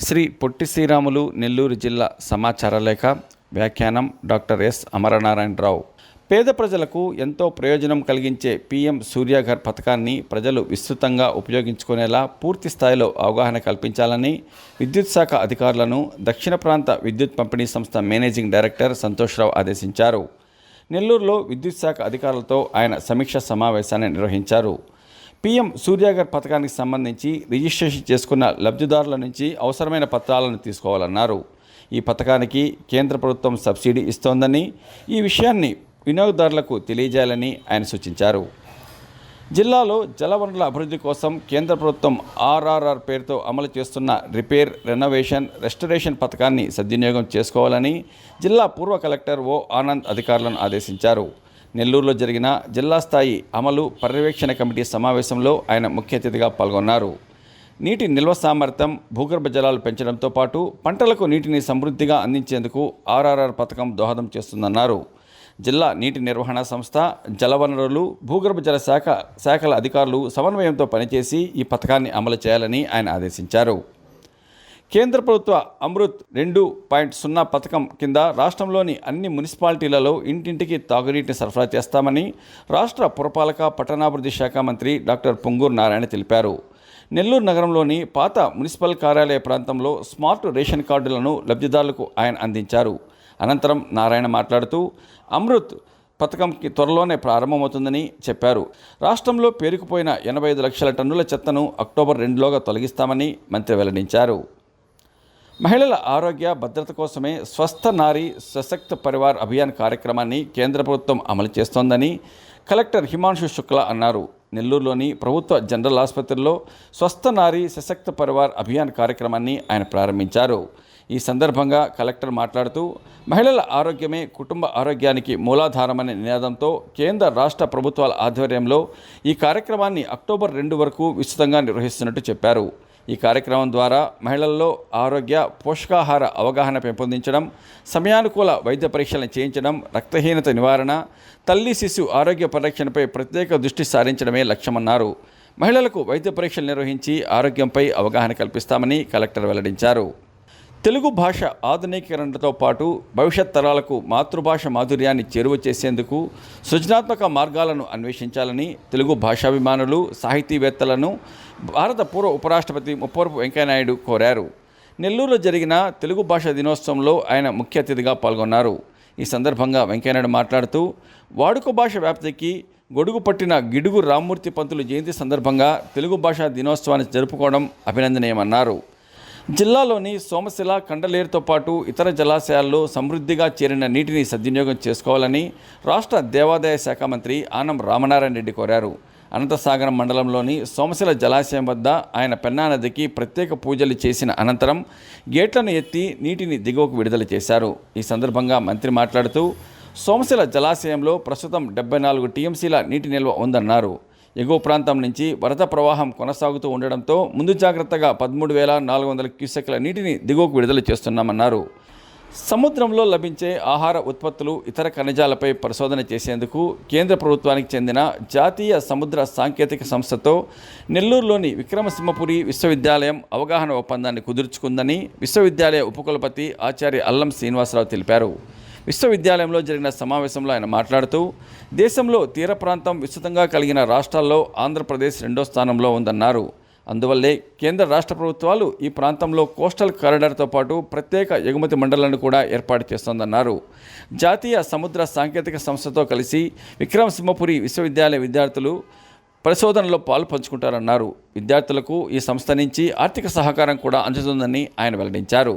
శ్రీ పొట్టి శ్రీరాములు నెల్లూరు జిల్లా సమాచార లేఖ. వ్యాఖ్యానం డాక్టర్ ఎస్ అమరనారాయణరావు. పేద ప్రజలకు ఎంతో ప్రయోజనం కలిగించే పీఎం సూర్యఘర్ పథకాన్ని ప్రజలు విస్తృతంగా ఉపయోగించుకునేలా పూర్తి స్థాయిలో అవగాహన కల్పించాలని విద్యుత్ శాఖ అధికారులను దక్షిణ ప్రాంత విద్యుత్ పంపిణీ సంస్థ మేనేజింగ్ డైరెక్టర్ సంతోష్రావు ఆదేశించారు. నెల్లూరులో విద్యుత్ శాఖ అధికారులతో ఆయన సమీక్ష సమావేశాన్ని నిర్వహించారు. పీఎం సూర్యఘర్ పథకానికి సంబంధించి రిజిస్ట్రేషన్ చేసుకున్న లబ్ధిదారుల నుంచి అవసరమైన పత్రాలను తీసుకోవాలన్నారు. ఈ పథకానికి కేంద్ర ప్రభుత్వం సబ్సిడీ ఇస్తోందని, ఈ విషయాన్ని వినియోగదారులకు తెలియజేయాలని ఆయన సూచించారు. జిల్లాలో జలవనరుల అభివృద్ధి కోసం కేంద్ర ప్రభుత్వం ఆర్ఆర్ఆర్ పేరుతో అమలు చేస్తున్న రిపేర్, రెనోవేషన్, రెస్టరేషన్ పథకాన్ని సద్వినియోగం చేసుకోవాలని జిల్లా పూర్వ కలెక్టర్ ఓ ఆనంద్ అధికారులను ఆదేశించారు. నెల్లూరులో జరిగిన జిల్లా స్థాయి అమలు పర్యవేక్షణ కమిటీ సమావేశంలో ఆయన ముఖ్య అతిథిగా పాల్గొన్నారు. నీటి నిల్వ సామర్థ్యం, భూగర్భ జలాలు పెంచడంతో పాటు పంటలకు నీటిని సమృద్ధిగా అందించేందుకు ఆర్ఆర్ఆర్ పథకం దోహదం చేస్తుందన్నారు. జిల్లా నీటి నిర్వహణ సంస్థ, జలవనరులు, భూగర్భ జల శాఖల అధికారులు సమన్వయంతో పనిచేసి ఈ పథకాన్ని అమలు చేయాలని ఆయన ఆదేశించారు. కేంద్ర ప్రభుత్వ అమృత్ 2.0 పథకం కింద రాష్ట్రంలోని అన్ని మున్సిపాలిటీలలో ఇంటింటికి తాగునీటిని సరఫరా చేస్తామని రాష్ట్ర పురపాలక పట్టణాభివృద్ధి శాఖ మంత్రి డాక్టర్ పొంగూరు నారాయణ తెలిపారు. నెల్లూరు నగరంలోని పాత మున్సిపల్ కార్యాలయ ప్రాంతంలో స్మార్ట్ రేషన్ కార్డులను లబ్ధిదారులకు ఆయన అందించారు. అనంతరం నారాయణ మాట్లాడుతూ అమృత్ పథకంకి త్వరలోనే ప్రారంభమవుతుందని చెప్పారు. రాష్ట్రంలో పేరుకుపోయిన 85 లక్షల టన్నుల చెత్తను అక్టోబర్ 2లోగా తొలగిస్తామని మంత్రి వెల్లడించారు. మహిళల ఆరోగ్య భద్రత కోసమే స్వస్థ నారీ సశక్త పరివార్ అభియాన్ కార్యక్రమాన్ని కేంద్ర ప్రభుత్వం అమలు చేస్తోందని కలెక్టర్ హిమాంశు శుక్లా అన్నారు. నెల్లూరులోని ప్రభుత్వ జనరల్ ఆసుపత్రిలో స్వస్థ నారీ సశక్త పరివార్ అభియాన్ కార్యక్రమాన్ని ఆయన ప్రారంభించారు. ఈ సందర్భంగా కలెక్టర్ మాట్లాడుతూ మహిళల ఆరోగ్యమే కుటుంబ ఆరోగ్యానికి మూలాధారమనే నినాదంతో కేంద్ర రాష్ట్ర ప్రభుత్వాల ఆధ్వర్యంలో ఈ కార్యక్రమాన్ని అక్టోబర్ 2 వరకు విస్తృతంగా నిర్వహిస్తున్నట్టు చెప్పారు. ఈ కార్యక్రమం ద్వారా మహిళల్లో ఆరోగ్య, పోషకాహార అవగాహన పెంపొందించడం, సమయానుకూల వైద్య పరీక్షలను చేయించడం, రక్తహీనత నివారణ, తల్లి శిశు ఆరోగ్య పరిరక్షణపై ప్రత్యేక దృష్టి సారించడమే లక్ష్యమన్నారు. మహిళలకు వైద్య పరీక్షలు నిర్వహించి ఆరోగ్యంపై అవగాహన కల్పిస్తామని కలెక్టర్ వెల్లడించారు. తెలుగు భాష ఆధునీకరణతో పాటు భవిష్యత్ తరాలకు మాతృభాష మాధుర్యాన్ని చేరువ చేసేందుకు సృజనాత్మక మార్గాలను అన్వేషించాలని తెలుగు భాషాభిమానులు, సాహితీవేత్తలను భారత పూర్వ ఉపరాష్ట్రపతి ముప్పవరపు వెంకయ్యనాయుడు కోరారు. నెల్లూరులో జరిగిన తెలుగు భాష దినోత్సవంలో ఆయన ముఖ్య అతిథిగా పాల్గొన్నారు. ఈ సందర్భంగా వెంకయ్యనాయుడు మాట్లాడుతూ వాడుక భాష వ్యాప్తికి గొడుగు పట్టిన గిడుగు రామ్మూర్తి పంతులు జయంతి సందర్భంగా తెలుగు భాషా దినోత్సవాన్ని జరుపుకోవడం అభినందనీయమన్నారు. జిల్లాలోని సోమశిల, కండలేరుతో పాటు ఇతర జలాశయాల్లో సమృద్ధిగా చేరిన నీటిని సద్వినియోగం చేసుకోవాలని రాష్ట్ర దేవాదాయ శాఖ మంత్రి ఆనం రామనారాయణ రెడ్డి కోరారు. అనంతసాగరం మండలంలోని సోమశిల జలాశయం వద్ద ఆయన పెన్నా నదికి ప్రత్యేక పూజలు చేసిన అనంతరం గేట్లను ఎత్తి నీటిని దిగువకు విడుదల చేశారు. ఈ సందర్భంగా మంత్రి మాట్లాడుతూ సోమశిల జలాశయంలో ప్రస్తుతం 74 టీఎంసీల నీటి నిల్వ ఉందన్నారు. ఎగువ ప్రాంతం నుంచి వరద ప్రవాహం కొనసాగుతూ ఉండడంతో ముందు జాగ్రత్తగా 13,400 క్యూసెక్ల నీటిని దిగువకు విడుదల చేస్తున్నామన్నారు. సముద్రంలో లభించే ఆహార ఉత్పత్తులు, ఇతర ఖనిజాలపై పరిశోధన చేసేందుకు కేంద్ర ప్రభుత్వానికి చెందిన జాతీయ సముద్ర సాంకేతిక సంస్థతో నెల్లూరులోని విక్రమసింహపురి విశ్వవిద్యాలయం అవగాహన ఒప్పందాన్ని కుదుర్చుకుందని విశ్వవిద్యాలయ ఉపకులపతి ఆచార్య అల్లం శ్రీనివాసరావు తెలిపారు. విశ్వవిద్యాలయంలో జరిగిన సమావేశంలో ఆయన మాట్లాడుతూ దేశంలో తీర ప్రాంతం విస్తృతంగా కలిగిన రాష్ట్రాల్లో ఆంధ్రప్రదేశ్ 2వ స్థానంలో ఉందన్నారు. అందువల్లే కేంద్ర రాష్ట్ర ప్రభుత్వాలు ఈ ప్రాంతంలో కోస్టల్ కారిడార్తో పాటు ప్రత్యేక ఎగుమతి మండలాలను కూడా ఏర్పాటు చేస్తోందన్నారు. జాతీయ సముద్ర సాంకేతిక సంస్థతో కలిసి విక్రమసింహపురి విశ్వవిద్యాలయ విద్యార్థులు పరిశోధనలో పాలు పంచుకుంటారన్నారు. విద్యార్థులకు ఈ సంస్థ నుంచి ఆర్థిక సహకారం కూడా అందుతుందని ఆయన వెల్లడించారు.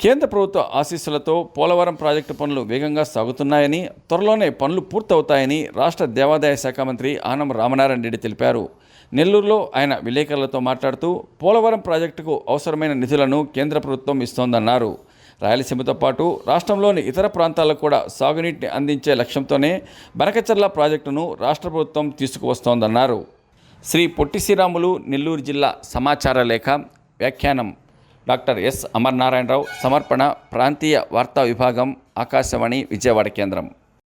కేంద్ర ప్రభుత్వ ఆశీస్సులతో పోలవరం ప్రాజెక్టు పనులు వేగంగా సాగుతున్నాయని, త్వరలోనే పనులు పూర్తవుతాయని రాష్ట్ర దేవాదాయ శాఖ మంత్రి ఆనం రామనారాయణ రెడ్డి తెలిపారు. నెల్లూరులో ఆయన విలేకరులతో మాట్లాడుతూ పోలవరం ప్రాజెక్టుకు అవసరమైన నిధులను కేంద్ర ప్రభుత్వం ఇస్తోందన్నారు. రాయలసీమతో పాటు రాష్ట్రంలోని ఇతర ప్రాంతాలకు కూడా సాగునీటిని అందించే లక్ష్యంతోనే బనకచర్ల ప్రాజెక్టును రాష్ట్ర ప్రభుత్వం తీసుకువస్తోందన్నారు. శ్రీ పొట్టి శ్రీరాములు నెల్లూరు జిల్లా సమాచార లేఖ. వ్యాఖ్యానం డాక్టర్ ఎస్ అమరనారాయణరావు. సమర్పణ ప్రాంతీయ వార్తా విభాగం, ఆకాశవాణి, విజయవాడ కేంద్రం.